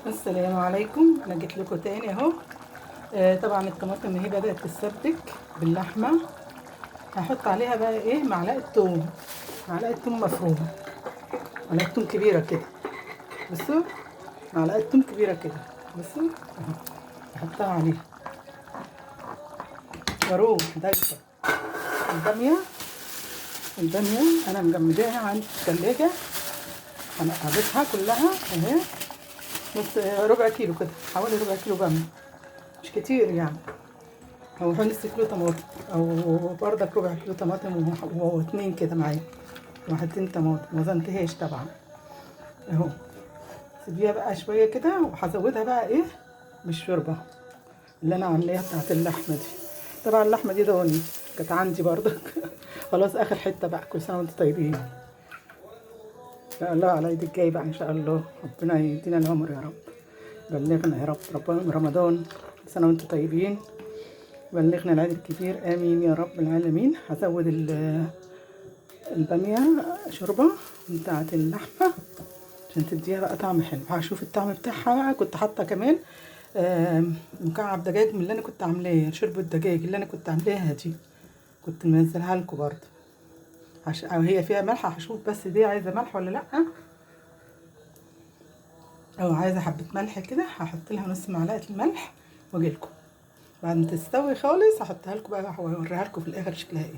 السلام عليكم. انا جيت لكم تاني اهو. طبعا الطماطم هي بدات تتسبك باللحمه. هحط عليها بقى ايه معلقه توم، معلقه توم مفرومه، معلقه توم كبيره كده. بصوا، معلقه توم كبيره كده. بصوا اهو، احطها عليها واروح ضايفه الباميه. الباميه انا مجمداها عندي في الثلاجه، انا قضيتها كلها اهي. بس ربع كيلو كده، حوالي ربع كيلو باميه، مش كتير يعني. او نص كيلو طماطم، او بردك ربع كيلو طماطم واتنين كده معايا، واحدتين طماطم وزنتهاش طبعا اهو. سيبيها بقى شويه كده، وهزودها بقى ايه بالشوربه اللي انا عاملاها بتاعت اللحمه دي. طبعا اللحمه دي ضاني كانت عندي برضك خلاص اخر حته بقى. كل سنه وانتم طيبين. ان شاء الله على العيد الجاي بقى ان شاء الله، ربنا يدينا العمر يا رب. بلغنا يا رب ربنا رمضان. كل سنه وانتم طيبين. بلغنا العيد الكبير، امين يا رب العالمين. هزود الباميه شوربه بتاعت اللحمه عشان تديها بقى طعم حلو. هشوف الطعم بتاعها بقى. كنت حاطه كمان مكعب دجاج من اللي انا كنت عاملاه، شوربه دجاج اللي انا كنت عاملاها دي، كنت منزلها لكم برضه. أو هي فيها ملح، هشوف بس دي عايزه ملح ولا لا. او عايزه حبه ملح كده، هحط لها نص معلقه الملح واجي لكم بعد ما تستوي خالص. هحطها لكم بقى واوريها لكم في الاخر شكلها ايه.